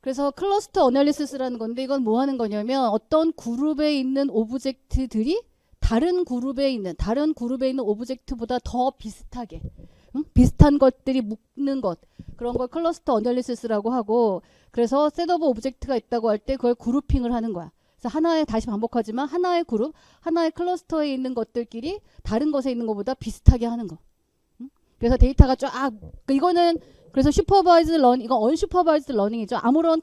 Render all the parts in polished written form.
그래서 클러스터 어널리시스라는 건데 이건 뭐 하는 거냐면 어떤 그룹에 있는 오브젝트들이 다른 그룹에 있는 오브젝트보다 더 비슷하게 비슷한 것들이 묶는 것 그런 걸 클러스터 어널리시스라고 하고 그래서 셋 오브 오브젝트가 있다고 할 때 그걸 그룹핑을 하는 거야. 그래서 하나의 다시 반복하지만 하나의 그룹, 하나의 클러스터에 있는 것들끼리 다른 것에 있는 것보다 비슷하게 하는 거. 그래서 데이터가 쫙 이거는 그래서 슈퍼바이즈 러닝 이건 언슈퍼바이즈 러닝이죠. 아무런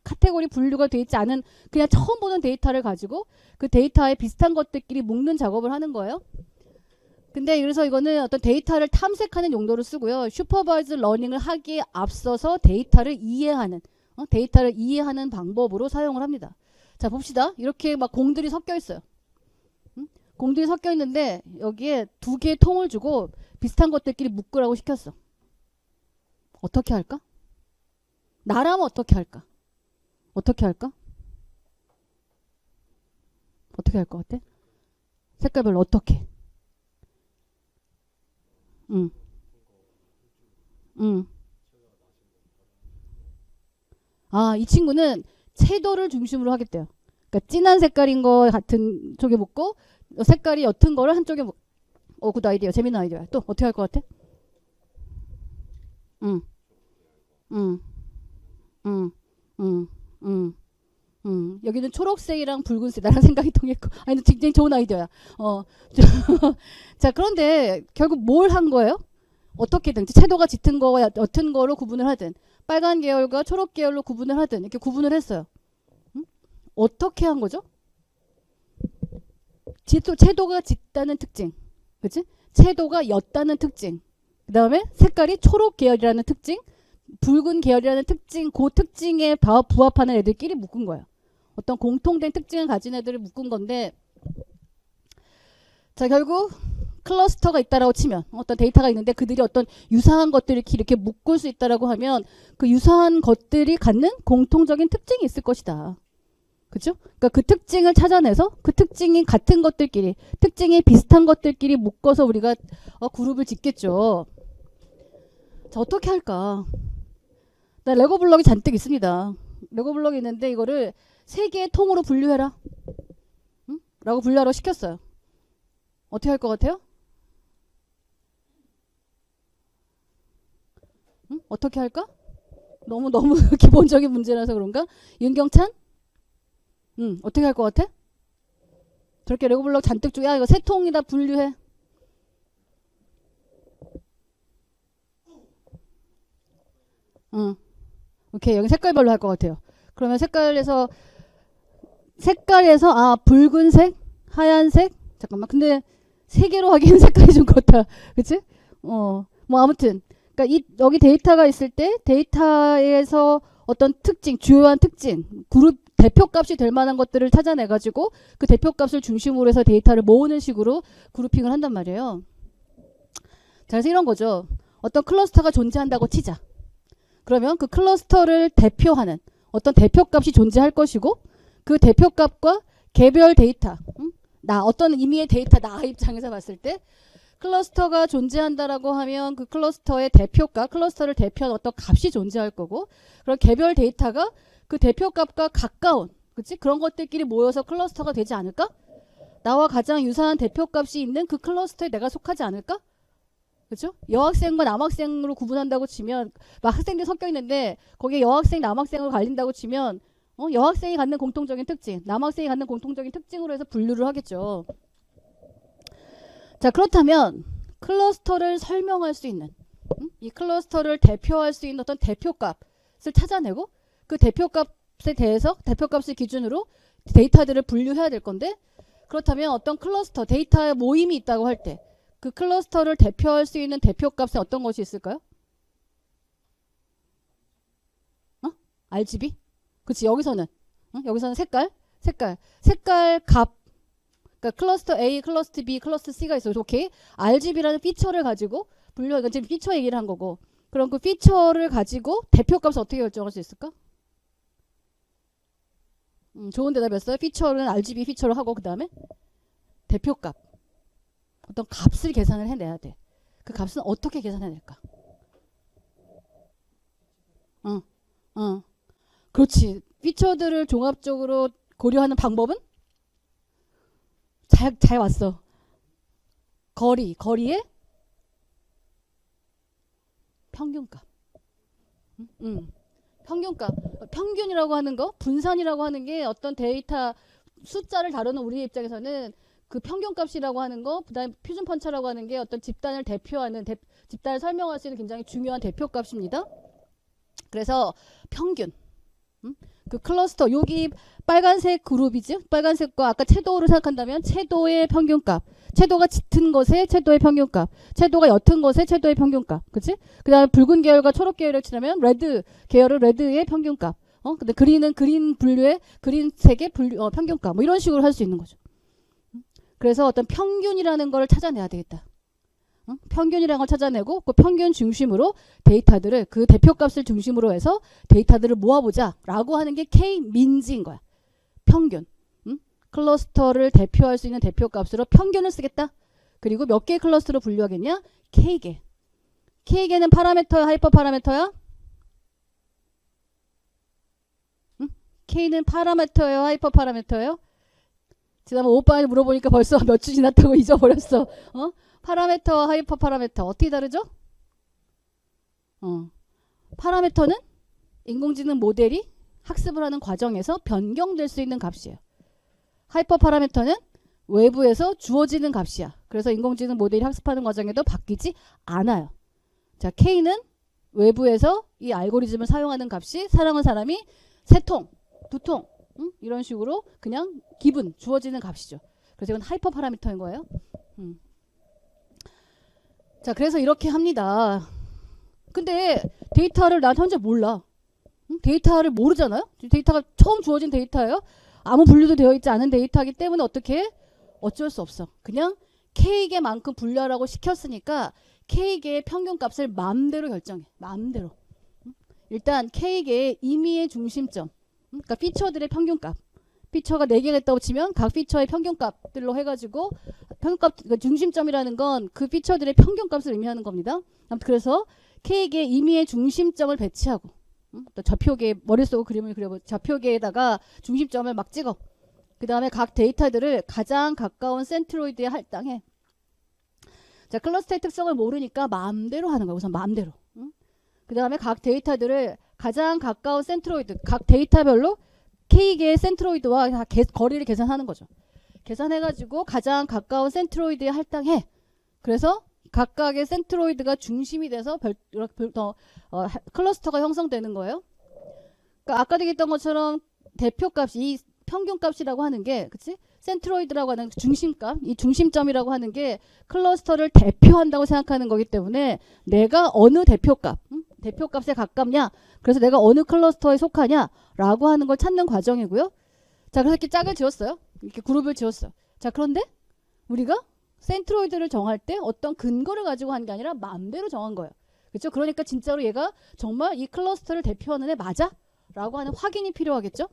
카테고리 분류가 되어 있지 않은 그냥 처음 보는 데이터를 가지고 그 데이터에 비슷한 것들끼리 묶는 작업을 하는 거예요. 근데 그래서 이거는 어떤 데이터를 탐색하는 용도로 쓰고요. 슈퍼바이즈 러닝을 하기에 앞서서 데이터를 이해하는 방법으로 사용을 합니다. 자 봅시다. 이렇게 막 공들이 섞여 있어요. 공들이 섞여 있는데 여기에 두 개의 통을 주고 비슷한 것들끼리 묶으라고 시켰어. 어떻게 할까? 나라면 어떻게 할까? 어떻게 할까? 어떻게 할 것 같아? 색깔별로 어떻게? 아, 이 친구는 채도를 중심으로 하겠대요. 그러니까 진한 색깔인 거 같은 쪽에 묶고 색깔이 옅은 거를 한쪽에 굿 아이디어. 재밌는 아이디어야. 또 어떻게 할 것 같아? 응, 응, 응, 응, 응. 여기는 초록색이랑 붉은색 나랑 생각이 통했고 아니 굉장히 좋은 아이디어야. 자 그런데 결국 뭘 한 거예요? 어떻게든 채도가 짙은 거와 옅은 거로 구분을 하든 빨간 계열과 초록 계열로 구분을 하든 이렇게 구분을 했어요. 어떻게 한 거죠? 채도가 짙다는 특징, 그치? 채도가 옅다는 특징, 그 다음에 색깔이 초록 계열이라는 특징, 붉은 계열이라는 특징, 그 특징에 부합하는 애들끼리 묶은 거예요. 어떤 공통된 특징을 가진 애들을 묶은 건데, 자 결국 클러스터가 있다라고 치면 어떤 데이터가 있는데 그들이 어떤 유사한 것들을 이렇게 묶을 수 있다라고 하면 그 유사한 것들이 갖는 공통적인 특징이 있을 것이다. 그죠? 그러니까 그 특징을 찾아내서 그 특징이 같은 것들끼리 특징이 비슷한 것들끼리 묶어서 우리가 그룹을 짓겠죠. 자 어떻게 할까? 나 레고 블럭이 잔뜩 있습니다. 레고 블럭이 있는데 이거를 세 개의 통으로 분류해라. 응? 라고 분류하라고 시켰어요. 어떻게 할 것 같아요? 응? 어떻게 할까? 너무 기본적인 문제라서 그런가? 윤경찬? 어떻게 할 것 같아? 저렇게 레고 블럭 잔뜩 야 이거 세 통이다 분류해. 오케이 여기 색깔별로 할 것 같아요. 그러면 색깔에서 붉은색, 하얀색 잠깐만 근데 세 개로 하기엔 색깔이 좀 그렇다. 그치? 뭐 아무튼 그러니까 여기 데이터가 있을 때 데이터에서 어떤 특징, 주요한 특징, 그룹 대표값이 될 만한 것들을 찾아내가지고 그 대표값을 중심으로 해서 데이터를 모으는 식으로 그룹핑을 한단 말이에요. 자, 그래서 이런 거죠. 어떤 클러스터가 존재한다고 치자. 그러면 그 클러스터를 대표하는 어떤 대표값이 존재할 것이고 그 대표값과 개별 데이터, 어떤 의미의 데이터, 나 입장에서 봤을 때 클러스터가 존재한다라고 하면 그 클러스터의 대표값, 클러스터를 대표하는 어떤 값이 존재할 거고 그런 개별 데이터가 그 대표값과 가까운 그치? 그런 것들끼리 모여서 클러스터가 되지 않을까? 나와 가장 유사한 대표값이 있는 그 클러스터에 내가 속하지 않을까? 그죠? 여학생과 남학생으로 구분한다고 치면 막 학생들이 섞여 있는데 거기에 여학생, 남학생으로 갈린다고 치면 여학생이 갖는 공통적인 특징, 남학생이 갖는 공통적인 특징으로 해서 분류를 하겠죠. 자 그렇다면 클러스터를 설명할 수 있는 이 클러스터를 대표할 수 있는 어떤 대표값을 찾아내고 그 대표값에 대해서 대표값을 기준으로 데이터들을 분류해야 될 건데 그렇다면 어떤 클러스터 데이터의 모임이 있다고 할 때 그 클러스터를 대표할 수 있는 대표값에 어떤 것이 있을까요? RGB? 그치 여기서는 여기서는 색깔 값 그러니까 클러스터 A, 클러스터 B, 클러스터 C가 있어요. 오케이. RGB라는 피처를 가지고 분류하니까 지금 피처 얘기를 한 거고 그럼 그 피처를 가지고 대표값을 어떻게 결정할 수 있을까? 좋은 대답이었어요. 피처는 RGB 피처로 하고 그 다음에 대표값 어떤 값을 계산을 해내야 돼. 그 값은 어떻게 계산해낼까? 그렇지. 피처들을 종합적으로 고려하는 방법은 잘 왔어. 거리의 평균값. 평균값. 평균이라고 하는 거, 분산이라고 하는 게 어떤 데이터 숫자를 다루는 우리 입장에서는 그 평균값이라고 하는 거, 그다음에 표준 편차라고 하는 게 어떤 집단을 대표하는 집단을 설명할 수 있는 굉장히 중요한 대표값입니다. 그래서 평균. 그 클러스터 여기 빨간색 그룹이죠. 빨간색과 아까 채도로 생각한다면 채도의 평균값. 채도가 짙은 것의 채도의 평균값. 채도가 옅은 것의 채도의 평균값. 그치? 그 다음에 붉은 계열과 초록 계열을 치려면 레드 계열은 레드의 평균값. 근데 그린은 그린 분류의 그린색의 평균값. 뭐 이런 식으로 할 수 있는 거죠. 그래서 어떤 평균이라는 걸 찾아내야 되겠다. 평균이라는 걸 찾아내고 그 평균 중심으로 데이터들을 그 대표값을 중심으로 해서 데이터들을 모아보자 라고 하는 게 K-민즈인 거야. 평균. 클러스터를 대표할 수 있는 대표값으로 평균을 쓰겠다. 그리고 몇 개의 클러스터로 분류하겠냐? K개. K개는 파라미터야, 하이퍼 파라미터야? K는 파라미터예요, 하이퍼 파라미터예요? 지난번 오빠한테 물어보니까 벌써 몇 주 지났다고 잊어버렸어. 파라미터와 하이퍼 파라미터 어떻게 다르죠? 파라미터는 인공지능 모델이 학습을 하는 과정에서 변경될 수 있는 값이에요. 하이퍼 파라미터는 외부에서 주어지는 값이야. 그래서 인공지능 모델이 학습하는 과정에도 바뀌지 않아요. 자, K는 외부에서 이 알고리즘을 사용하는 값이 사랑하는 사람이 3통, 2통 이런 식으로 그냥 기분 주어지는 값이죠. 그래서 이건 하이퍼 파라미터인 거예요. 자, 그래서 이렇게 합니다. 근데 데이터를 난 현재 몰라. 데이터를 모르잖아요. 데이터가 처음 주어진 데이터예요. 아무 분류도 되어 있지 않은 데이터이기 때문에 어떻게 해? 어쩔 수 없어. 그냥 K개만큼 분류하라고 시켰으니까 K개의 평균값을 마음대로 결정해. 마음대로. 일단 K개의 임의의 중심점. 그러니까 피처들의 평균값. 피처가 4개가 있다고 치면 각 피처의 평균값들로 해가지고 평균값 그러니까 중심점이라는 건 그 피처들의 평균값을 의미하는 겁니다. 아무튼 그래서 K개 임의의 중심점을 배치하고 또 좌표계 머릿속으로 그림을 그려보 좌표계에다가 중심점을 막 찍어. 그 다음에 각 데이터들을 가장 가까운 센트로이드에 할당해. 자, 클러스터의 특성을 모르니까 마음대로 하는 거야. 우선 마음대로. 그 다음에 각 데이터들을 가장 가까운 센트로이드 각 데이터별로 K개의 센트로이드와 거리를 계산하는 거죠. 계산해가지고 가장 가까운 센트로이드에 할당해. 그래서 각각의 센트로이드가 중심이 돼서 클러스터가 형성되는 거예요. 그러니까 아까 얘기했던 것처럼 대표값이 이 평균값이라고 하는 게 그치? 센트로이드라고 하는 중심값, 이 중심점이라고 하는 게 클러스터를 대표한다고 생각하는 거기 때문에 내가 어느 대표값에 가깝냐, 그래서 내가 어느 클러스터에 속하냐 라고 하는 걸 찾는 과정이고요. 자, 그래서 이렇게 짝을 지었어요. 이렇게 그룹을 지었어요. 자, 그런데 우리가 센트로이드를 정할 때 어떤 근거를 가지고 한 게 아니라 마음대로 정한 거예요. 그렇죠? 그러니까 진짜로 얘가 정말 이 클러스터를 대표하는 애 맞아? 라고 하는 확인이 필요하겠죠?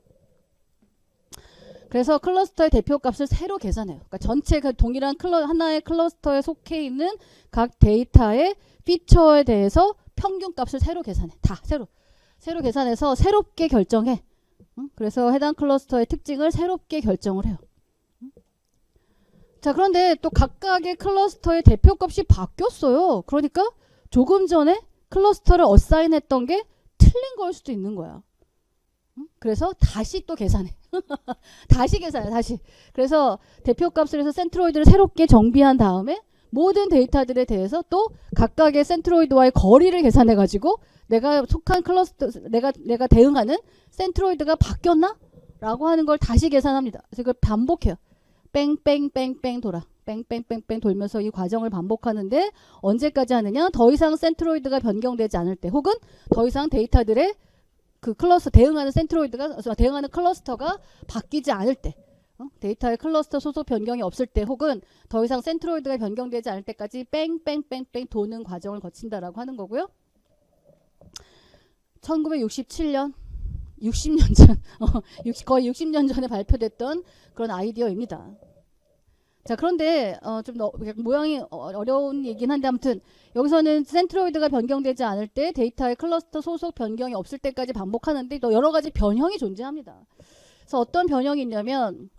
그래서 클러스터의 대표값을 새로 계산해요. 그러니까 전체 그 동일한 하나의 클러스터에 속해 있는 각 데이터의 피처에 대해서 평균값을 새로 계산해. 다 새로 계산해서 새롭게 결정해. 그래서 해당 클러스터의 특징을 새롭게 결정을 해요. 자, 그런데 또 각각의 클러스터의 대표값이 바뀌었어요. 그러니까 조금 전에 클러스터를 어사인했던 게 틀린 걸 수도 있는 거야. 그래서 다시 또 계산해. 다시 계산해. 다시. 그래서 대표값을 해서 센트로이드를 새롭게 정비한 다음에 모든 데이터들에 대해서 또 각각의 센트로이드와의 거리를 계산해 가지고 내가 속한 클러스터 내가 대응하는 센트로이드가 바뀌었나? 라고 하는 걸 다시 계산합니다. 그래서 이걸 반복해요. 뺑뺑뺑뺑 돌아. 뺑뺑뺑뺑 돌면서 이 과정을 반복하는데 언제까지 하느냐? 더 이상 센트로이드가 변경되지 않을 때 혹은 더 이상 데이터들의 그 클러스터 대응하는 대응하는 클러스터가 바뀌지 않을 때 데이터의 클러스터 소속 변경이 없을 때 혹은 더 이상 센트로이드가 변경되지 않을 때까지 뺑뺑뺑뺑 도는 과정을 거친다라고 하는 거고요. 1967년 60년 전 거의 60년 전에 발표됐던 그런 아이디어입니다. 자, 그런데 모양이 어려운 얘기긴 한데 아무튼 여기서는 센트로이드가 변경되지 않을 때 데이터의 클러스터 소속 변경이 없을 때까지 반복하는데 또 여러 가지 변형이 존재합니다. 그래서 어떤 변형이 있냐면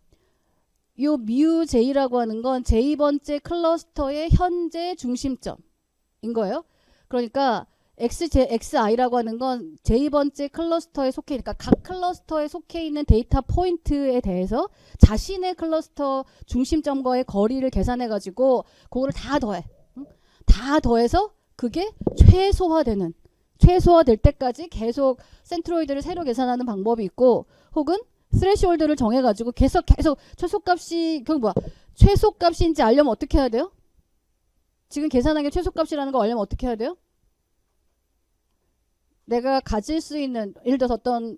요 μj라고 하는 건 j번째 클러스터의 현재 중심점인 거예요. 그러니까 xi라고 하는 건 j번째 클러스터에 속해, 그러니까 각 클러스터에 속해 있는 데이터 포인트에 대해서 자신의 클러스터 중심점과의 거리를 계산해 가지고 그거를 다 더해. 다 더해서 그게 최소화될 때까지 계속 센트로이드를 새로 계산하는 방법이 있고, 혹은 스레시홀드를 정해 가지고 계속 최소값이 최소값인지 알려면 어떻게 해야 돼요? 지금 계산한 게 최소값이라는 거 알려면 어떻게 해야 돼요? 내가 가질 수 있는, 예를 들어서 어떤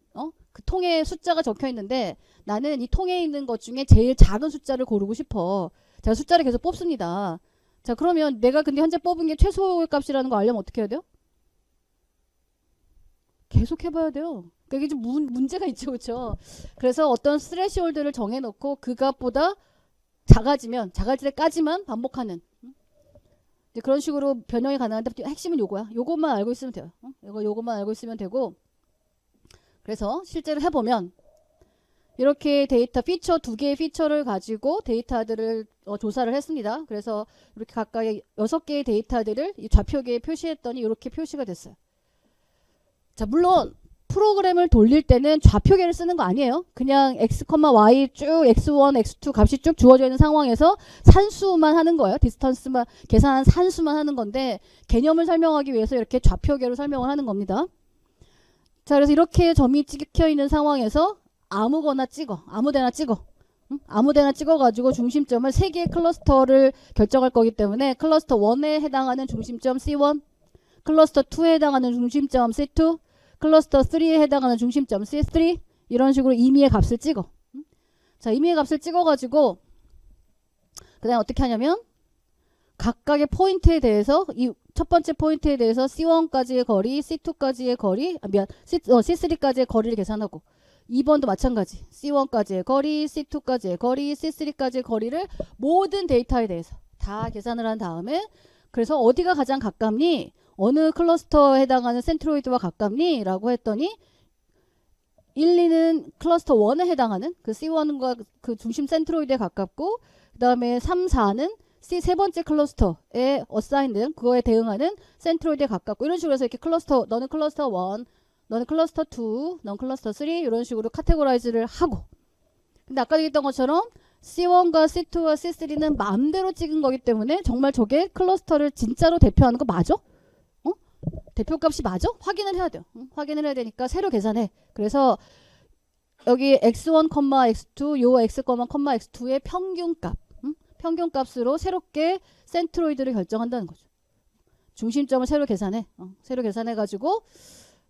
그 통에 숫자가 적혀 있는데 나는 이 통에 있는 것 중에 제일 작은 숫자를 고르고 싶어. 제가 숫자를 계속 뽑습니다. 자, 그러면 내가 근데 현재 뽑은 게 최소의 값이라는 거 알려면 어떻게 해야 돼요? 계속 해봐야 돼요. 그러니까 이게 좀 문제가 있죠, 그렇죠? 그래서 어떤 스레시홀드를 정해놓고 그 값보다 작아질 때까지만 반복하는. 이제 그런 식으로 변형이 가능한데 핵심은 요거야. 요것만 알고 있으면 돼요. 요것만 알고 있으면 되고, 그래서 실제로 해보면 이렇게 데이터 피처 2개의 피처를 가지고 데이터들을 조사를 했습니다. 그래서 이렇게 각각 6개의 데이터들을 이 좌표계에 표시했더니 이렇게 표시가 됐어요. 자, 물론 프로그램을 돌릴 때는 좌표계를 쓰는 거 아니에요. 그냥 x, y 쭉 x1, x2 값이 쭉 주어져 있는 상황에서 산수만 하는 거예요. 디스턴스만 계산한 산수만 하는 건데, 개념을 설명하기 위해서 이렇게 좌표계로 설명을 하는 겁니다. 자, 그래서 이렇게 점이 찍혀 있는 상황에서 아무데나 찍어가지고 중심점을 3개의 클러스터를 결정할 거기 때문에 클러스터 1에 해당하는 중심점 C1, 클러스터 2에 해당하는 중심점 C2, 클러스터 3에 해당하는 중심점 C3, 이런 식으로 임의의 값을 찍어. 자, 임의의 값을 찍어가지고 그 다음에 어떻게 하냐면 각각의 포인트에 대해서, 이 첫 번째 포인트에 대해서 C1까지의 거리, C2까지의 거리, C3까지의 거리를 계산하고, 2번도 마찬가지. C1까지의 거리, C2까지의 거리, C3까지의 거리를 모든 데이터에 대해서 다 계산을 한 다음에, 그래서 어디가 가장 가깝니? 어느 클러스터에 해당하는 센트로이드와 가깝니? 라고 했더니 1, 2는 클러스터 1에 해당하는 그 C1과 그 중심 센트로이드에 가깝고, 그 다음에 3, 4는 세 번째 클러스터에 어사인된 그거에 대응하는 센트로이드에 가깝고, 이런 식으로 해서 이렇게 너는 클러스터 1, 너는 클러스터 2, 너는 클러스터 3, 이런 식으로 카테고라이즈를 하고. 근데 아까 얘기했던 것처럼 C1과 C2와 C3는 마음대로 찍은 거기 때문에 정말 저게 클러스터를 진짜로 대표하는 거 맞아? 대표값이 맞아? 확인을 해야 돼요. 확인을 해야 되니까 새로 계산해. 그래서 여기 x1, x2, 요 x, x2의 평균값, 평균값으로 새롭게 센트로이드를 결정한다는 거죠. 중심점을 새로 계산해. 새로 계산해가지고,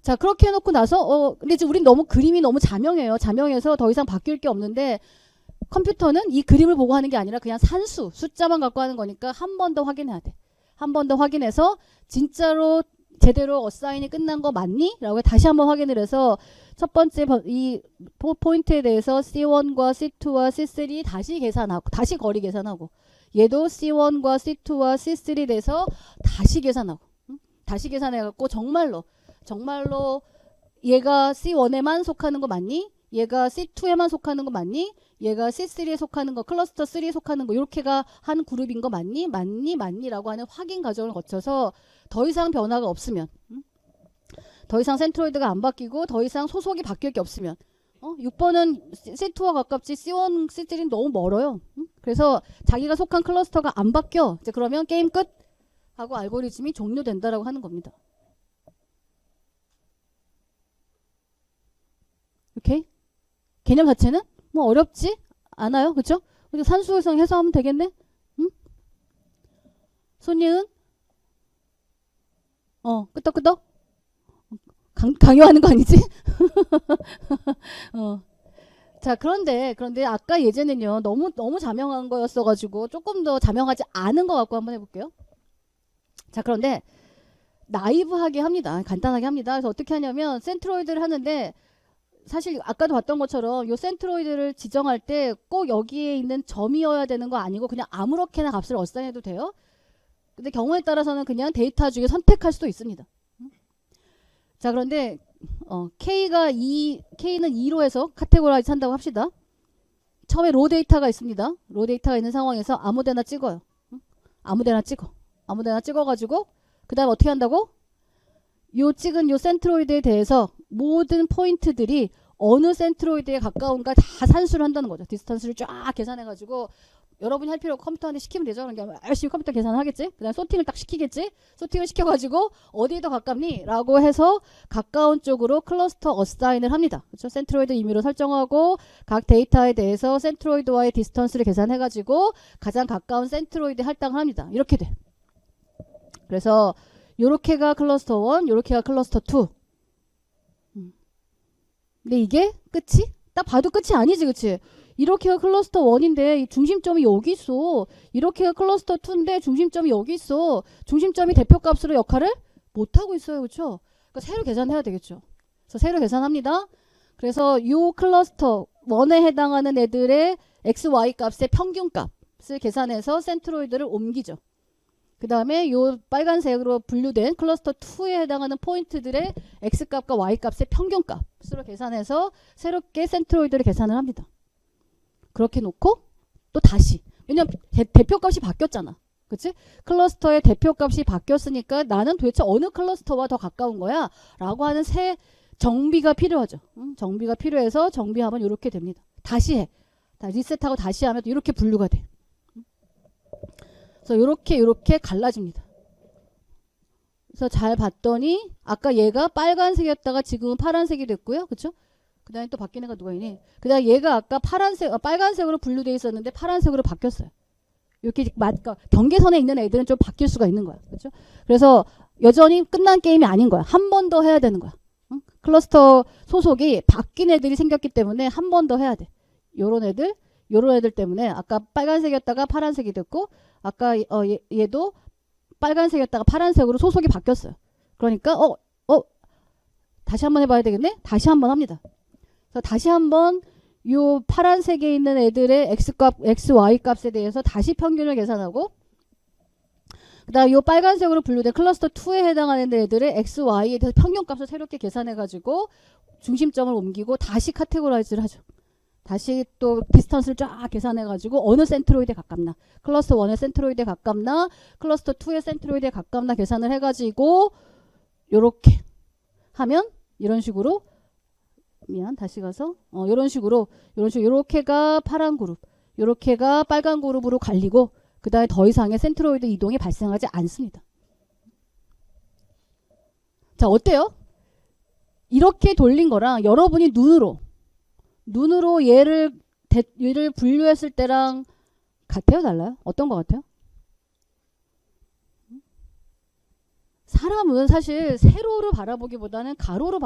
자, 그렇게 해놓고 나서 근데 이제 우린 그림이 너무 자명해요. 자명해서 더 이상 바뀔 게 없는데, 컴퓨터는 이 그림을 보고 하는 게 아니라 그냥 숫자만 갖고 하는 거니까 한 번 더 확인해야 돼. 한 번 더 확인해서 진짜로 제대로 어사인이 끝난 거 맞니? 라고 다시 한번 확인을 해서 첫 번째 이 포인트에 대해서 C1과 C2와 C3 다시 계산하고, 다시 거리 계산하고, 얘도 C1과 C2와 C3에 대해서 다시 계산하고, 다시 계산해갖고 정말로 얘가 C1에만 속하는 거 맞니? 얘가 C2에만 속하는 거 맞니? 얘가 C3에 속하는 거, 클러스터 3에 속하는 거, 이렇게가 한 그룹인 거 맞니? 라고 하는 확인 과정을 거쳐서 더 이상 변화가 없으면, 더 이상 센트로이드가 안 바뀌고 더 이상 소속이 바뀔 게 없으면, 6번은 C2와 가깝지 C1, C3는 너무 멀어요. 그래서 자기가 속한 클러스터가 안 바뀌어. 이제 그러면 게임 끝 하고 알고리즘이 종료된다라고 하는 겁니다. 오케이? 개념 자체는 뭐 어렵지 않아요. 그쵸? 산수성 해소하면 되겠네? 응? 손예은? 끄떡끄떡? 강요하는 거 아니지? 자, 그런데 아까 예제는요, 너무 자명한 거였어가지고 조금 더 자명하지 않은 거 갖고 한번 해볼게요. 자, 그런데 나이브하게 합니다. 간단하게 합니다. 그래서 어떻게 하냐면 센트로이드를 하는데 사실 아까도 봤던 것처럼 요 센트로이드를 지정할 때 꼭 여기에 있는 점이어야 되는 거 아니고 그냥 아무렇게나 값을 어사인해도 돼요. 근데 경우에 따라서는 그냥 데이터 중에 선택할 수도 있습니다. 자, 그런데 K는 2로 해서 카테고라이즈 한다고 합시다. 처음에 로 데이터가 있습니다. 로 데이터가 있는 상황에서 아무데나 찍어요. 아무데나 찍어가지고 그 다음 어떻게 한다고? 요 찍은 요 센트로이드에 대해서 모든 포인트들이 어느 센트로이드에 가까운가 다 산수를 한다는 거죠. 디스턴스를 쫙 계산해가지고 여러분이 할 필요 없고 컴퓨터한테 시키면 되죠. 그러니까 열심히 컴퓨터 계산하겠지. 그 다음 소팅을 딱 시키겠지. 소팅을 시켜가지고 어디에 더 가깝니? 라고 해서 가까운 쪽으로 클러스터 어사인을 합니다. 그렇죠? 센트로이드 임의로 설정하고 각 데이터에 대해서 센트로이드와의 디스턴스를 계산해가지고 가장 가까운 센트로이드에 할당을 합니다. 이렇게 돼. 그래서 요렇게가 클러스터 1, 요렇게가 클러스터 2. 근데 이게 끝이? 딱 봐도 끝이 아니지, 그치? 이렇게가 클러스터 1인데 중심점이 여기 있어. 이렇게가 클러스터 2인데 중심점이 여기 있어. 중심점이 대표값으로 역할을 못하고 있어요. 그렇죠? 그러니까 새로 계산해야 되겠죠. 그래서 새로 계산합니다. 그래서 이 클러스터 1에 해당하는 애들의 x, y 값의 평균값을 계산해서 센트로이드를 옮기죠. 그 다음에 이 빨간색으로 분류된 클러스터 2에 해당하는 포인트들의 x값과 y값의 평균값으로 계산해서 새롭게 센트로이드를 계산을 합니다. 그렇게 놓고 또 다시, 왜냐면 대표값이 바뀌었잖아. 그치? 클러스터의 대표값이 바뀌었으니까 나는 도대체 어느 클러스터와 더 가까운 거야? 라고 하는 새 정비가 필요하죠. 정비가 필요해서 정비하면 이렇게 됩니다. 다시 해. 리셋하고 다시 하면 또 이렇게 분류가 돼. 그래서 이렇게 갈라집니다. 그래서 잘 봤더니 아까 얘가 빨간색이었다가 지금은 파란색이 됐고요. 그쵸? 그 다음에 또 바뀐 애가 누가 있니? 그 다음에 얘가 아까 빨간색으로 분류되어 있었는데 파란색으로 바뀌었어요. 이렇게 경계선에 있는 애들은 좀 바뀔 수가 있는 거야. 그렇죠? 그래서 여전히 끝난 게임이 아닌 거야. 한 번 더 해야 되는 거야. 응? 클러스터 소속이 바뀐 애들이 생겼기 때문에 한 번 더 해야 돼. 요런 애들 때문에 아까 빨간색이었다가 파란색이 됐고 아까 얘도 빨간색이었다가 파란색으로 소속이 바뀌었어요. 그러니까 다시 한번 해봐야 되겠네? 다시 한번 합니다. 그래서 다시 한번 요 파란색에 있는 애들의 x값, y 값에 대해서 다시 평균을 계산하고 그 다음 요 빨간색으로 분류된 클러스터 2에 해당하는 애들의 x, y에 대해서 평균값을 새롭게 계산해가지고 중심점을 옮기고 다시 카테고라이즈를 하죠. 다시 또 디스턴스를 쫙 계산해가지고 어느 센트로이드에 가깝나, 클러스터 1의 센트로이드에 가깝나, 클러스터 2의 센트로이드에 가깝나 계산을 해가지고 요렇게 하면 이런 식으로 다시 가서 요런 식으로 요렇게가 파란 그룹, 요렇게가 빨간 그룹으로 갈리고 그 다음에 더 이상의 센트로이드 이동이 발생하지 않습니다. 자, 어때요? 이렇게 돌린 거랑 여러분이 눈으로 얘를 분류했을 때랑 같아요? 달라요? 어떤 거 같아요? 사람은 사실 세로로 바라보기보다는 가로로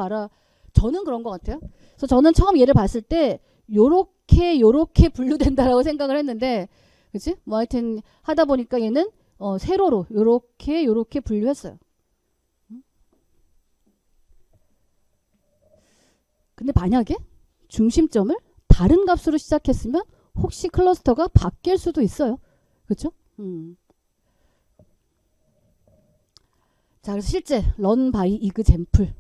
저는 그런 것 같아요. 그래서 저는 처음 얘를 봤을 때 요렇게 분류된다라고 생각을 했는데, 그치? 뭐 하여튼 하다 보니까 얘는 세로로 요렇게 분류했어요. 근데 만약에 중심점을 다른 값으로 시작했으면 혹시 클러스터가 바뀔 수도 있어요. 그렇죠? 자, 그래서 실제 런 바이 이그젬플.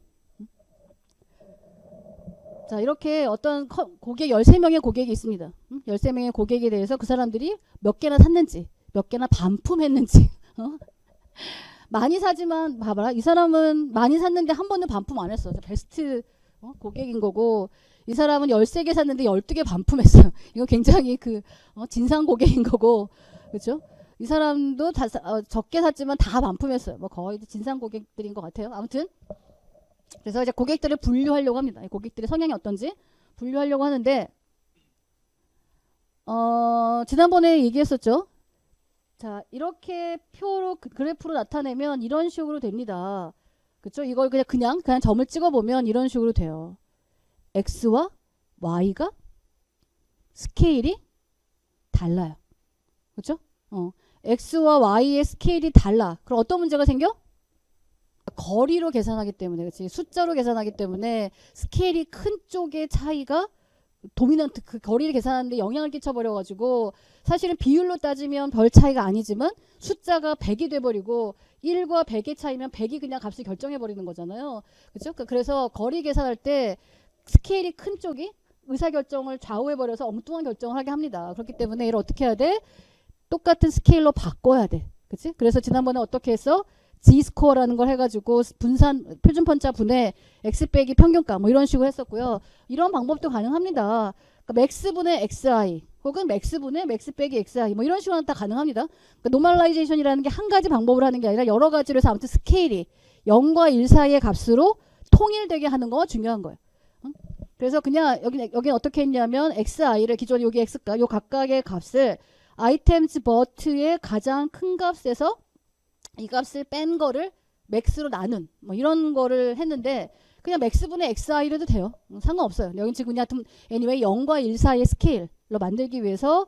자, 이렇게 어떤 고객 13명의 고객이 있습니다. 13명의 고객에 대해서 그 사람들이 몇 개나 샀는지, 몇 개나 반품했는지. 많이 사지만 봐봐라. 이 사람은 많이 샀는데 한 번은 반품 안 했어. 베스트 고객인 거고, 이 사람은 13개 샀는데 12개 반품했어요. 이거 굉장히 진상 고객인 거고, 그렇죠? 이 사람도 적게 샀지만 다 반품했어요. 뭐 거의 진상 고객들인 것 같아요. 아무튼 그래서 이제 고객들을 분류하려고 합니다. 고객들의 성향이 어떤지 분류하려고 하는데, 지난번에 얘기했었죠. 자, 이렇게 표로 그래프로 나타내면 이런 식으로 됩니다. 그렇죠? 이걸 그냥 점을 찍어보면 이런 식으로 돼요. x와 y가 스케일이 달라요. 그렇죠? x와 y의 스케일이 달라. 그럼 어떤 문제가 생겨? 거리로 계산하기 때문에, 그치? 숫자로 계산하기 때문에 스케일이 큰 쪽의 차이가 도미넌트, 그 거리를 계산하는데 영향을 끼쳐버려가지고 사실은 비율로 따지면 별 차이가 아니지만 숫자가 100이 돼버리고 1과 100의 차이면 100이 그냥 값을 결정해버리는 거잖아요. 그죠? 그래서 거리 계산할 때 스케일이 큰 쪽이 의사결정을 좌우해버려서 엉뚱한 결정을 하게 합니다. 그렇기 때문에 이를 어떻게 해야 돼? 똑같은 스케일로 바꿔야 돼. 그치? 그래서 지난번에 어떻게 했어? G스코어라는 걸 해가지고 분산 표준편차 분의 X 빼기 평균값 뭐 이런 식으로 했었고요. 이런 방법도 가능합니다. 그러니까 맥스분의 XI 혹은 맥스분의 맥스 빼기 XI 뭐 이런 식으로 다 가능합니다. 그러니까 노멀라이제이션이라는 게 한 가지 방법으로 하는 게 아니라 여러 가지로 해서 아무튼 스케일이 0과 1 사이의 값으로 통일되게 하는 거 중요한 거예요. 그래서 그냥 여기 어떻게 했냐면 XI를 기존에 여기 X값 요 각각의 값을 아이템즈 버트의 가장 큰 값에서 이 값을 뺀 거를 맥스로 나눈 뭐 이런 거를 했는데 그냥 맥스분의 XI로 해도 돼요. 상관없어요. 여긴 지금 그냥 anyway 0과 1 사이의 스케일로 만들기 위해서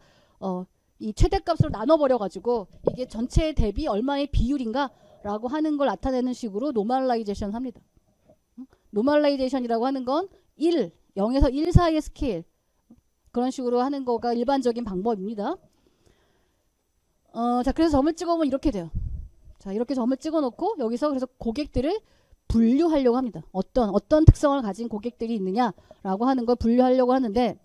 이 최대값으로 나눠버려 가지고 이게 전체 대비 얼마의 비율인가 라고 하는 걸 나타내는 식으로 노멀라이제이션 합니다. 노멀라이제이션이라고 하는 건 1, 0에서 1 사이의 스케일 그런 식으로 하는 거가 일반적인 방법입니다. 자, 그래서 점을 찍어보면 이렇게 돼요. 자, 이렇게 점을 찍어 놓고 여기서 그래서 고객들을 분류하려고 합니다. 어떤 특성을 가진 고객들이 있느냐라고 하는 걸 분류하려고 하는데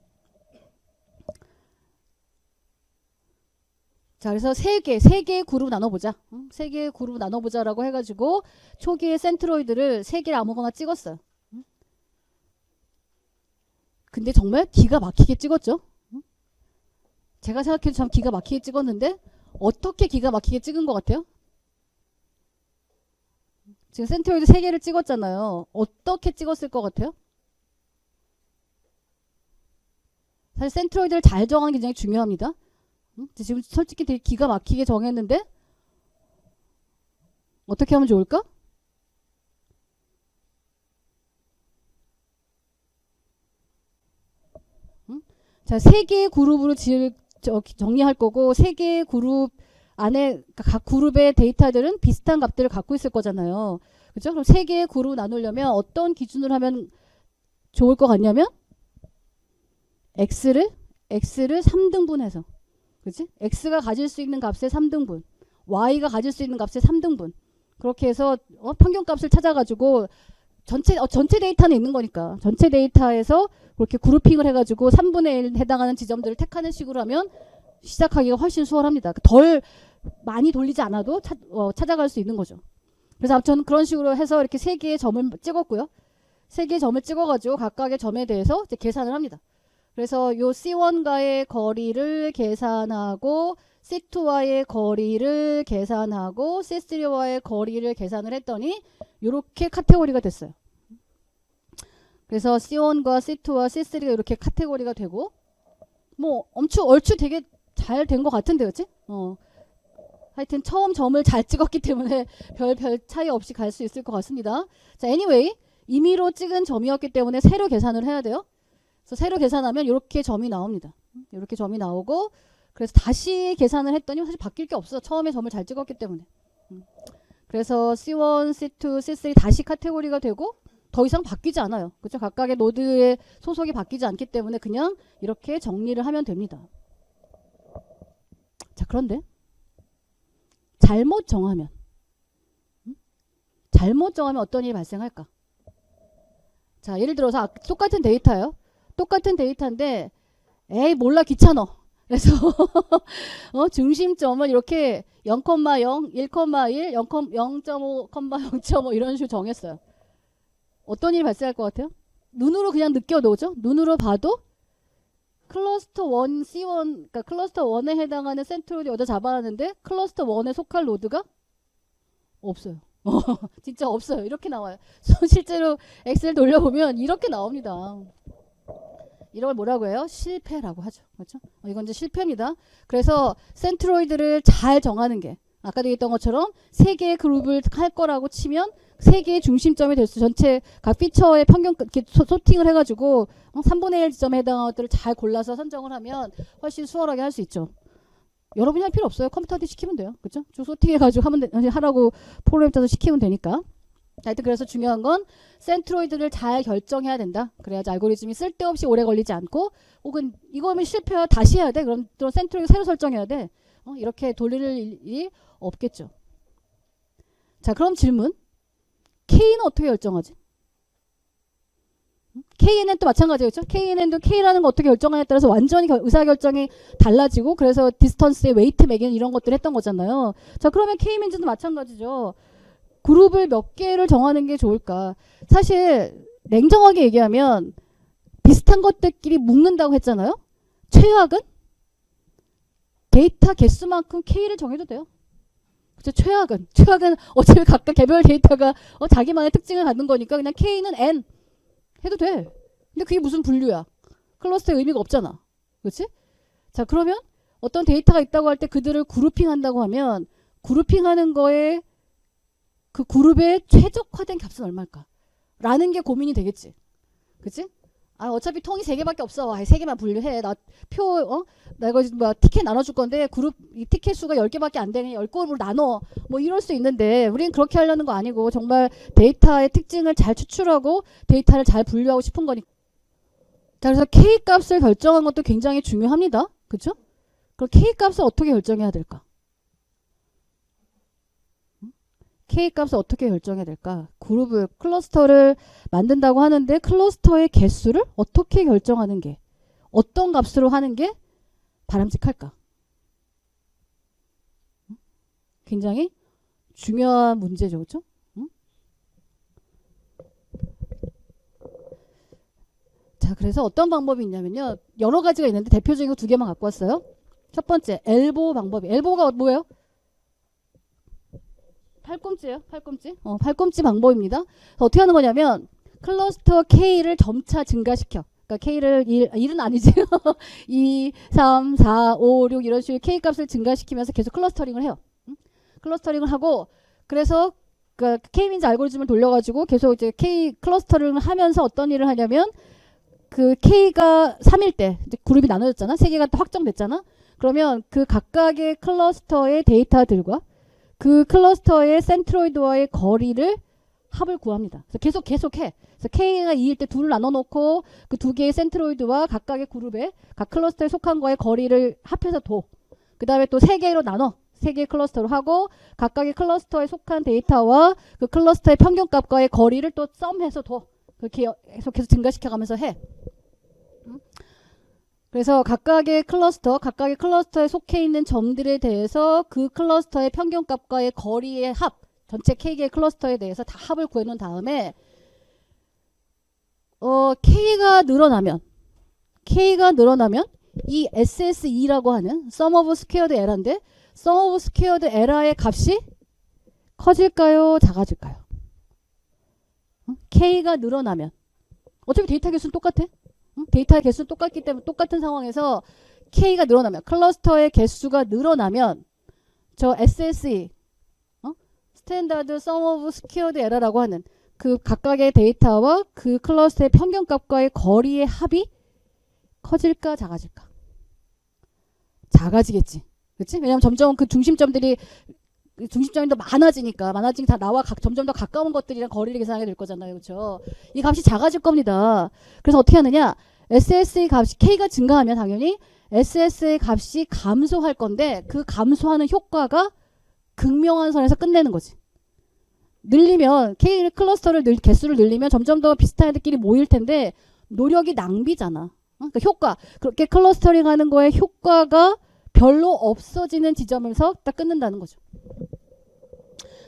자, 그래서 세 개의 그룹 나눠보자. 세 개의 그룹 나눠보자라고 해가지고 초기에 센트로이드를 세 개를 아무거나 찍었어요. 근데 정말 기가 막히게 찍었죠. 제가 생각해도 참 기가 막히게 찍었는데 어떻게 기가 막히게 찍은 것 같아요? 지금 센트로이드 3개를 찍었잖아요. 어떻게 찍었을 것 같아요? 사실 센트로이드를 잘 정하는 게 굉장히 중요합니다. 지금 솔직히 되게 기가 막히게 정했는데 어떻게 하면 좋을까? 자, 3개의 그룹으로 정리할 거고 3개의 그룹 안에 각 그룹의 데이터들은 비슷한 값들을 갖고 있을 거잖아요. 그죠? 그럼 3개의 그룹 나누려면 어떤 기준으로 하면 좋을 것 같냐면 X를 3등분해서 그치? X가 가질 수 있는 값의 3등분 Y가 가질 수 있는 값의 3등분 그렇게 해서 평균값을 찾아가지고 전체 데이터는 있는 거니까 전체 데이터에서 그렇게 그룹핑을 해가지고 3분의 1 해당하는 지점들을 택하는 식으로 하면 시작하기가 훨씬 수월합니다. 덜 많이 돌리지 않아도 찾아갈 수 있는 거죠. 그래서 아무튼 그런 식으로 해서 이렇게 3개의 점을 찍었고요. 3개의 점을 찍어가지고 각각의 점에 대해서 이제 계산을 합니다. 그래서 요 C1과의 거리를 계산하고 C2와의 거리를 계산하고 C3와의 거리를 계산을 했더니 이렇게 카테고리가 됐어요. 그래서 C1과 C2와 C3가 이렇게 카테고리가 되고 뭐 얼추 되게 잘 된 것 같은데 그치? 하여튼 처음 점을 잘 찍었기 때문에 별 차이 없이 갈 수 있을 것 같습니다. 자, anyway 임의로 찍은 점이었기 때문에 새로 계산을 해야 돼요. 그래서 새로 계산하면 이렇게 점이 나옵니다. 이렇게 점이 나오고 그래서 다시 계산을 했더니 사실 바뀔 게 없어. 처음에 점을 잘 찍었기 때문에. 그래서 C1, C2, C3 다시 카테고리가 되고 더 이상 바뀌지 않아요. 그렇죠? 각각의 노드의 소속이 바뀌지 않기 때문에 그냥 이렇게 정리를 하면 됩니다. 자, 그런데 잘못 정하면 어떤 일이 발생할까? 자, 예를 들어서 똑같은 데이터예요. 똑같은 데이터인데 에이 몰라 귀찮아. 그래서 중심점을 이렇게 0,0, 1,1, 0.5, 0.5 이런 식으로 정했어요. 어떤 일이 발생할 것 같아요? 눈으로 그냥 느껴놓죠? 눈으로 봐도 클러스터 1 C1 그러니까 클러스터 1에 해당하는 센트로이드 여기다 잡아놨는데 클러스터 1에 속할 노드가 없어요. 진짜 없어요. 이렇게 나와요. 실제로 엑셀 돌려보면 이렇게 나옵니다. 이런 걸 뭐라고 해요? 실패라고 하죠. 그렇죠? 이건 이제 실패입니다. 그래서 센트로이드를 잘 정하는 게 아까도 얘기했던 것처럼 3개의 그룹을 할 거라고 치면 3개의 중심점이 될 수 전체 각 피처의 평균 이렇게 소팅을 해가지고 3분의 1 지점에 해당하는 것들을 잘 골라서 선정을 하면 훨씬 수월하게 할 수 있죠. 여러분이 할 필요 없어요. 컴퓨터한테 시키면 돼요. 그렇죠? 쭉 소팅해가지고 하라고 프로그램 짜서 시키면 되니까. 하여튼 그래서 중요한 건 센트로이드를 잘 결정해야 된다. 그래야지 알고리즘이 쓸데없이 오래 걸리지 않고, 혹은 이거면 실패야 다시 해야 돼. 그럼 또 센트로이드 새로 설정해야 돼. 이렇게 돌릴 일이 없겠죠. 자, 그럼 질문. K는 어떻게 결정하지? KNN 또 마찬가지겠죠. KNN도 K라는 거 어떻게 결정하냐에 따라서 완전히 의사결정이 달라지고, 그래서 디스턴스에 웨이트 매기는 이런 것들 했던 거잖아요. 자, 그러면 K민즈도 마찬가지죠. 그룹을 몇 개를 정하는 게 좋을까? 사실 냉정하게 얘기하면 비슷한 것들끼리 묶는다고 했잖아요. 최악은 데이터 개수만큼 K를 정해도 돼요. 그쵸? 최악은 어차피 각각 개별 데이터가 자기만의 특징을 갖는 거니까 그냥 K는 N 해도 돼. 근데 그게 무슨 분류야? 클러스터의 의미가 없잖아. 그렇지? 자, 그러면 어떤 데이터가 있다고 할 때 그들을 그룹핑한다고 하면 그룹핑하는 거에 그 그룹의 최적화된 값은 얼마일까? 라는 게 고민이 되겠지. 그치? 아, 어차피 통이 3개밖에 없어. 3개만 분류해. 나 이거 뭐 티켓 나눠줄 건데 그룹 이 티켓 수가 10개밖에 안 되니 10그룹으로 나눠. 뭐 이럴 수 있는데 우리는 그렇게 하려는 거 아니고 정말 데이터의 특징을 잘 추출하고 데이터를 잘 분류하고 싶은 거니까. 자, 그래서 K 값을 결정한 것도 굉장히 중요합니다. 그쵸? 그럼 K 값을 어떻게 결정해야 될까? K 값을 어떻게 결정해야 될까? 그룹을, 클러스터를 만든다고 하는데 클러스터의 개수를 어떻게 결정하는 게, 어떤 값으로 하는 게 바람직할까? 굉장히 중요한 문제죠. 그렇죠? 자, 그래서 어떤 방법이 있냐면요. 여러 가지가 있는데 대표적인 거 2개만 갖고 왔어요. 첫 번째, 엘보 방법이. 엘보가 뭐예요? 팔꿈치예요. 팔꿈치. 팔꿈치 방법입니다. 어떻게 하는 거냐면 클러스터 K를 점차 증가시켜. 그러니까 K를 1은 아니지. 2, 3, 4, 5, 6 이런 식으로 K 값을 증가시키면서 계속 클러스터링을 해요. 클러스터링을 하고 그래서 그 K민즈 알고리즘을 돌려가지고 계속 이제 K 클러스터링을 하면서 어떤 일을 하냐면 그 K가 3일 때 이제 그룹이 나눠졌잖아. 3개가 또 확정됐잖아. 그러면 그 각각의 클러스터의 데이터들과 그 클러스터의 센트로이드와의 거리를 합을 구합니다. 그래서 계속 해. 그래서 K가 2일 때 2를 나눠 놓고 그 2개의 센트로이드와 각각의 그룹에 각 클러스터에 속한 거의 거리를 합해서 둬. 그 다음에 또 3개로 나눠. 3개의 클러스터로 하고 각각의 클러스터에 속한 데이터와 그 클러스터의 평균값과의 거리를 또 썸해서 둬. 그렇게 계속 증가시켜가면서 해. 그래서 각각의 클러스터에 속해 있는 점들에 대해서 그 클러스터의 평균값과의 거리의 합, 전체 K개의 클러스터에 대해서 다 합을 구해놓은 다음에 K가 늘어나면 이 SSE라고 하는 Sum of Squared Error인데 Sum of Squared Error의 값이 커질까요? 작아질까요? K가 늘어나면 어차피 데이터 개수는 똑같아. 데이터 개수는 똑같기 때문에 똑같은 상황에서 K가 늘어나면 클러스터의 개수가 늘어나면 저 SSE 스탠다드 Sum of Squared Error라고 하는 그 각각의 데이터와 그 클러스터의 평균값과의 거리의 합이 커질까 작아질까? 작아지겠지. 그렇지? 왜냐면 점점 그 중심점이 더 많아지니까 다 나와 점점 더 가까운 것들이랑 거리를 계산하게 될 거잖아요. 그렇죠? 이 값이 작아질 겁니다. 그래서 어떻게 하느냐? SS의 값이 K가 증가하면 당연히 SS의 값이 감소할 건데 그 감소하는 효과가 극명한 선에서 끝내는 거지. 늘리면 K 클러스터를 개수를 늘리면 점점 더 비슷한 애들끼리 모일 텐데 노력이 낭비잖아. 그러니까 효과 그렇게 클러스터링 하는 거에 효과가 별로 없어지는 지점에서 딱 끊는다는 거죠.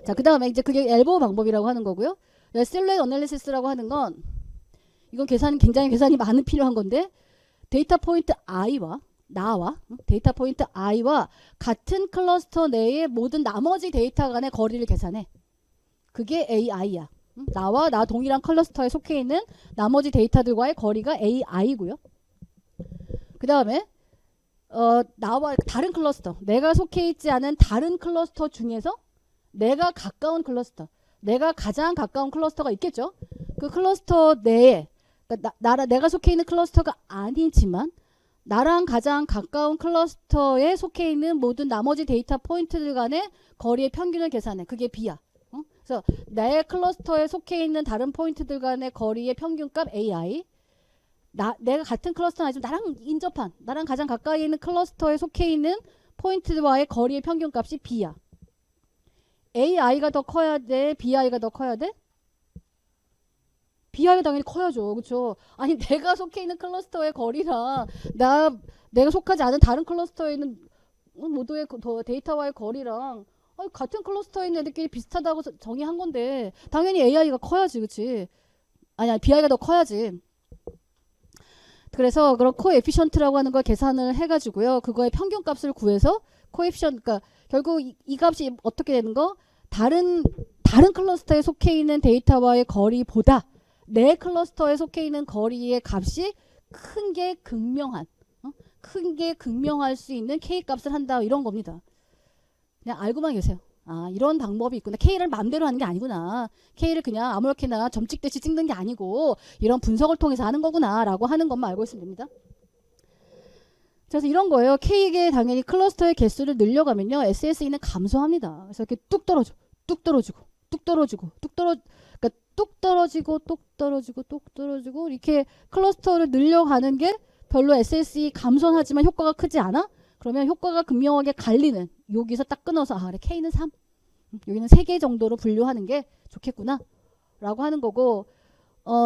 자, 그 다음에 이제 그게 엘보 방법이라고 하는 거고요. 실루엣 어널리시스라고 하는 건 이건 굉장히 계산이 많이 필요한 건데 데이터 포인트 i와 데이터 포인트 i와 같은 클러스터 내의 모든 나머지 데이터 간의 거리를 계산해. 그게 AI야. 나와 나 동일한 클러스터에 속해 있는 나머지 데이터들과의 거리가 AI고요. 그 다음에 나와 다른 클러스터, 내가 속해 있지 않은 다른 클러스터 중에서 내가 가장 가까운 클러스터가 있겠죠. 그 클러스터 내에 내가 속해 있는 클러스터가 아니지만 나랑 가장 가까운 클러스터에 속해 있는 모든 나머지 데이터 포인트들 간의 거리의 평균을 계산해. 그게 B야. 그래서 내 클러스터에 속해 있는 다른 포인트들 간의 거리의 평균값 AI, 내가 같은 클러스터는 아니지만 나랑 인접한, 나랑 가장 가까이 있는 클러스터에 속해 있는 포인트와의 거리의 평균값이 B야. AI가 더 커야 돼? BI가 더 커야 돼? BI가 당연히 커야죠. 그렇죠? 아니 내가 속해 있는 클러스터의 거리랑 내가 속하지 않은 다른 클러스터에 있는 모두의 데이터와의 거리랑 같은 클러스터에 있는 애들끼리 비슷하다고 정의한 건데 당연히 AI가 커야지. 그치? 아니 BI가 더 커야지. 그래서 그런 코에피션트라고 하는 걸 계산을 해가지고요. 그거의 평균값을 구해서 코에피션트, 그러니까 결국 이 값이 어떻게 되는 거? 다른 클러스터에 속해 있는 데이터와의 거리보다 내 클러스터에 속해 있는 거리의 값이 큰 게 극명한, 큰 게 극명할 수 있는 K 값을 한다 이런 겁니다. 그냥 알고만 계세요. 아 이런 방법이 있구나. K를 마음대로 하는 게 아니구나. K를 그냥 아무렇게나 점 찍듯이 찍는 게 아니고 이런 분석을 통해서 하는 거구나 라고 하는 것만 알고 있으면 됩니다. 그래서 이런 거예요. K에 당연히 클러스터의 개수를 늘려가면요. SSE는 감소합니다. 그래서 이렇게 뚝 떨어져, 뚝 떨어지고, 뚝 떨어지고, 그러니까 뚝 떨어지고, 뚝 떨어지고, 뚝 떨어지고 이렇게 클러스터를 늘려가는 게 별로 SSE 감소하지만 효과가 크지 않아? 그러면 효과가 극명하게 갈리는 여기서 딱 끊어서 그래 K는 3 여기는 3개 정도로 분류하는 게 좋겠구나 라고 하는 거고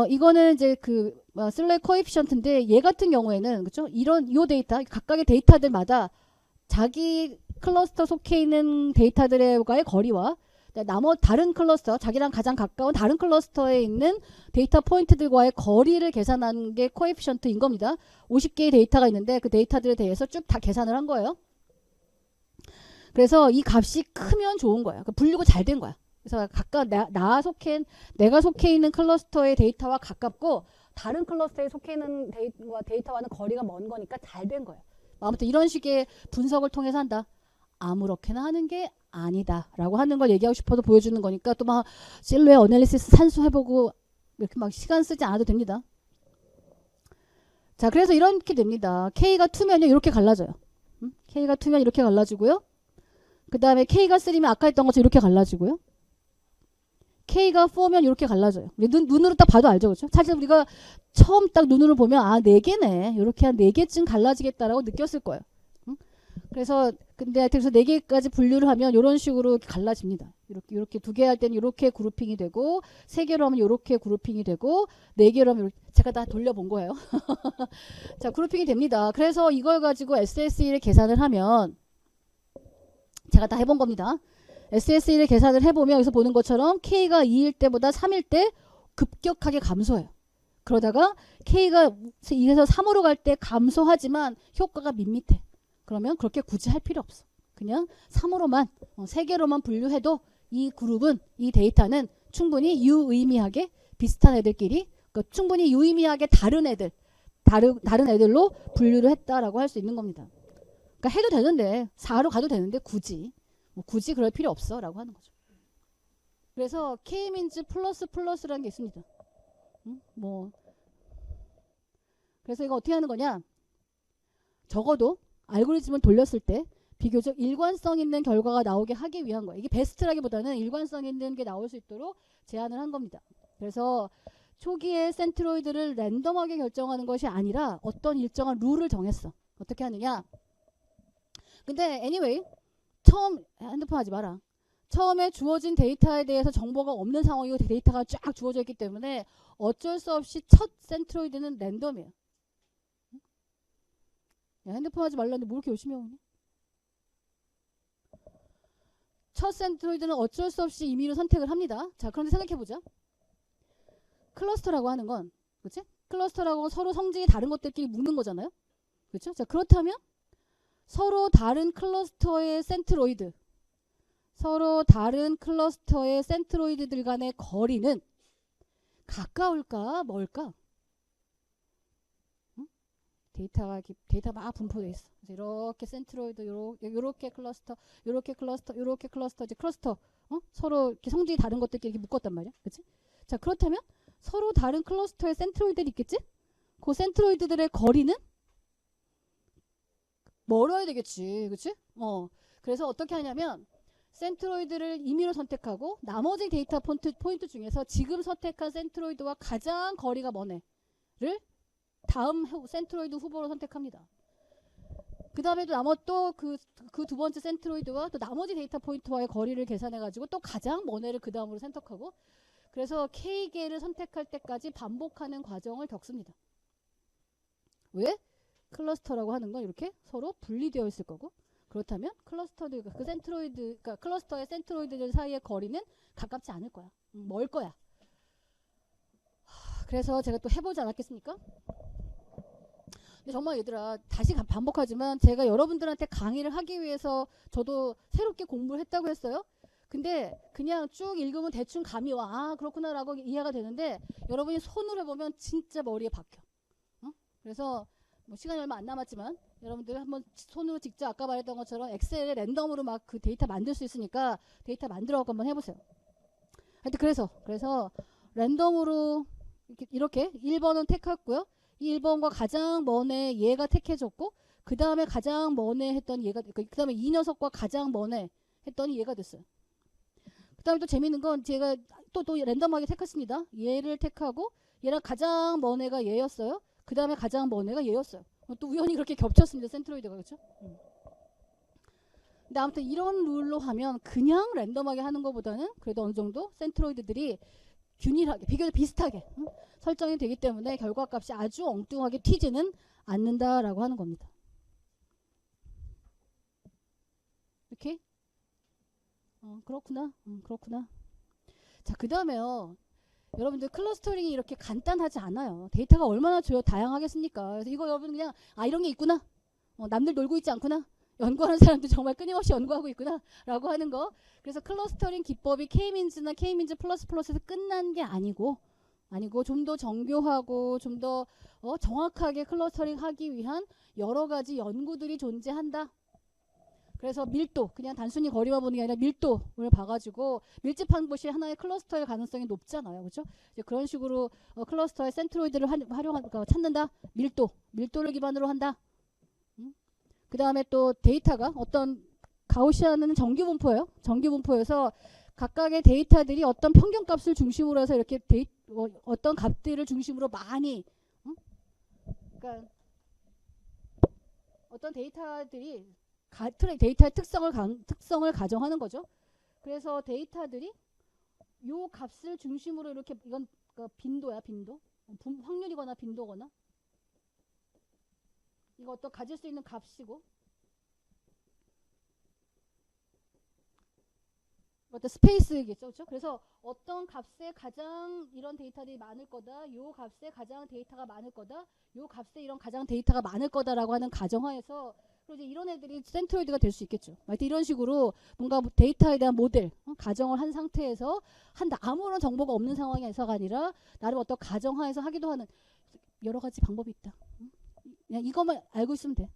이거는 이제 그 슬랙 코에피션트인데 얘 같은 경우에는 그렇죠? 요 데이터 각각의 데이터들마다 자기 클러스터 속해 있는 데이터들과의 거리와 다른 클러스터 자기랑 가장 가까운 다른 클러스터에 있는 데이터 포인트들과의 거리를 계산하는 게 코에피션트인 겁니다. 50개의 데이터가 있는데 그 데이터들에 대해서 쭉 다 계산을 한 거예요. 그래서 이 값이 크면 좋은 거야. 그러니까 분류가 잘 된 거야. 그래서 내가 속해 있는 클러스터의 데이터와 가깝고 다른 클러스터에 속해 있는 데이터와는 거리가 먼 거니까 잘 된 거예요. 아무튼 이런 식의 분석을 통해서 한다. 아무렇게나 하는 게 아니다 라고 하는 걸 얘기하고 싶어서 보여주는 거니까 또 막 실루엣 어널리시스 산수해보고 이렇게 막 시간 쓰지 않아도 됩니다. 자 그래서 이렇게 됩니다. K가 2면요 이렇게 갈라져요. K가 2면 이렇게 갈라지고요. 그 다음에 K가 3면 아까 했던 것처럼 이렇게 갈라지고요. K가 4면 이렇게 갈라져요. 눈으로 딱 봐도 알죠. 그렇죠? 사실 우리가 처음 딱 눈으로 보면 4개네. 이렇게 한 4개쯤 갈라지겠다라고 느꼈을 거예요. 그래서 근데 그래서 4개까지 분류를 하면 이런 식으로 갈라집니다. 이렇게 2개 할 때는 이렇게 그룹핑이 되고 3개로 하면 이렇게 그룹핑이 되고 4개로 하면 제가 다 돌려본 거예요. 자 그룹핑이 됩니다. 그래서 이걸 가지고 SSE를 계산을 하면 제가 다 해본 겁니다. SSE를 계산을 해보면 여기서 보는 것처럼 K가 2일 때보다 3일 때 급격하게 감소해요. 그러다가 K가 2에서 3으로 갈 때 감소하지만 효과가 밋밋해. 그러면 그렇게 굳이 할 필요 없어. 그냥 3으로만 3개로만 분류해도 이 그룹은 이 데이터는 충분히 유의미하게 비슷한 애들끼리 그러니까 충분히 유의미하게 다른 애들로 분류를 했다라고 할 수 있는 겁니다. 그러니까 해도 되는데 4로 가도 되는데 굳이 그럴 필요 없어 라고 하는 거죠. 그래서 K민즈 플러스라는 게 있습니다. 그래서 이거 어떻게 하는 거냐 적어도 알고리즘을 돌렸을 때 비교적 일관성 있는 결과가 나오게 하기 위한 거예요. 이게 베스트라기보다는 일관성 있는 게 나올 수 있도록 제안을 한 겁니다. 그래서 초기에 센트로이드를 랜덤하게 결정하는 것이 아니라 어떤 일정한 룰을 정했어. 어떻게 하느냐. 근데 anyway 처음 핸드폰 하지 마라. 처음에 주어진 데이터에 대해서 정보가 없는 상황이고 데이터가 쫙 주어져 있기 때문에 어쩔 수 없이 첫 센트로이드는 랜덤이에요. 야, 핸드폰 하지 말라는데 뭐 이렇게 열심히 하고 있냐? 첫 센트로이드는 어쩔 수 없이 임의로 선택을 합니다. 자, 그런데 생각해보자. 클러스터라고 하는 건, 그치? 클러스터라고 하는 건 서로 성질이 다른 것들끼리 묶는 거잖아요? 그쵸? 자, 그렇다면 서로 다른 클러스터의 센트로이드들 간의 거리는 가까울까? 멀까? 데이터가 막 분포되어 있어. 그래서 이렇게 센트로이드, 요렇게 클러스터, 이제 클러스터, 서로 이렇게 성질이 다른 것들끼리 이렇게 묶었단 말이야. 그치? 자, 그렇다면 서로 다른 클러스터의 센트로이드들이 있겠지? 그 센트로이드들의 거리는 멀어야 되겠지. 그치? 그래서 어떻게 하냐면 센트로이드를 임의로 선택하고 나머지 데이터 포인트 중에서 지금 선택한 센트로이드와 가장 거리가 먼 애를 다음 센트로이드 후보로 선택합니다. 그 다음에도 그 두 번째 센트로이드와 또 나머지 데이터 포인트와의 거리를 계산해가지고 또 가장 먼 애를 그 다음으로 선택하고, 그래서 K개를 선택할 때까지 반복하는 과정을 겪습니다. 왜? 클러스터라고 하는 건 이렇게 서로 분리되어 있을 거고, 그렇다면 그러니까 클러스터의 센트로이드들 사이의 거리는 가깝지 않을 거야. 멀 거야. 그래서 제가 또 해보지 않았겠습니까? 근데 정말 얘들아, 다시 반복하지만 제가 여러분들한테 강의를 하기 위해서 저도 새롭게 공부를 했다고 했어요. 근데 그냥 쭉 읽으면 대충 감이 와. 아, 그렇구나 라고 이해가 되는데 여러분이 손으로 해보면 진짜 머리에 박혀. 그래서 뭐 시간이 얼마 안 남았지만 여러분들 한번 손으로 직접 아까 말했던 것처럼 엑셀에 랜덤으로 막 그 데이터 만들 수 있으니까 데이터 만들어갖고 한번 해보세요. 하여튼 그래서 랜덤으로 이렇게 1번은 택했고요. 이 1번과 가장 먼애 얘가 택해졌고, 그 다음에 가장 먼애 했던 얘가, 그 다음에 이 녀석과 가장 먼애 했더니 얘가 됐어요. 그 다음에 또 재밌는 건 제가 또 랜덤하게 택했습니다. 얘를 택하고 얘랑 가장 먼애가 얘였어요. 그 다음에 가장 먼애가 얘였어요. 또 우연히 그렇게 겹쳤습니다. 센트로이드가. 그렇죠? 근데 아무튼 이런 룰로 하면 그냥 랜덤하게 하는 것보다는 그래도 어느 정도 센트로이드들이 균일하게, 비교적 비슷하게 설정이 되기 때문에 결과값이 아주 엉뚱하게 튀지는 않는다라고 하는 겁니다. 이렇게? 그렇구나. 그렇구나. 자, 그 다음에요. 여러분들 클러스터링이 이렇게 간단하지 않아요. 데이터가 얼마나 다양하겠습니까? 그래서 이거 여러분 그냥 이런 게 있구나. 남들 놀고 있지 않구나. 연구하는 사람들 정말 끊임없이 연구하고 있구나 라고 하는 거. 그래서 클러스터링 기법이 K민즈나 K민즈 플러스에서 끝난 게 아니고 좀 더 정교하고 좀 더 정확하게 클러스터링 하기 위한 여러 가지 연구들이 존재한다. 그래서 밀도, 그냥 단순히 거리만 보는 게 아니라 밀도를 봐가지고 밀집한 곳이 하나의 클러스터의 가능성이 높잖아요. 그렇죠? 이제 그런 식으로 클러스터의 센트로이드를 찾는다. 밀도를 기반으로 한다. 그 다음에 또 데이터가 어떤 가우시안은 정규분포예요. 정규분포여서 각각의 데이터들이 어떤 평균값을 중심으로 해서 이렇게 어떤 값들을 중심으로 많이 그러니까 어떤 데이터들이 데이터의 특성을 가정하는 거죠. 그래서 데이터들이 요 값을 중심으로 이렇게 이건 빈도야, 빈도. 확률이거나 빈도거나. 이거 어떤 가질 수 있는 값이고, 어떤 스페이스겠죠, 그렇죠? 그래서 어떤 값에 가장 이런 데이터들이 많을 거다, 요 값에 가장 데이터가 많을 거다, 요 값에 이런 가장 데이터가 많을 거다라고 하는 가정하에서 그리고 이제 이런 애들이 센트로이드가 될 수 있겠죠. 하여튼 이런 식으로 뭔가 데이터에 대한 모델, 가정을 한 상태에서 한다. 아무런 정보가 없는 상황에서가 아니라 나름 어떤 가정하에서 하기도 하는 여러 가지 방법이 있다. 그냥 이것만 알고 있으면 돼.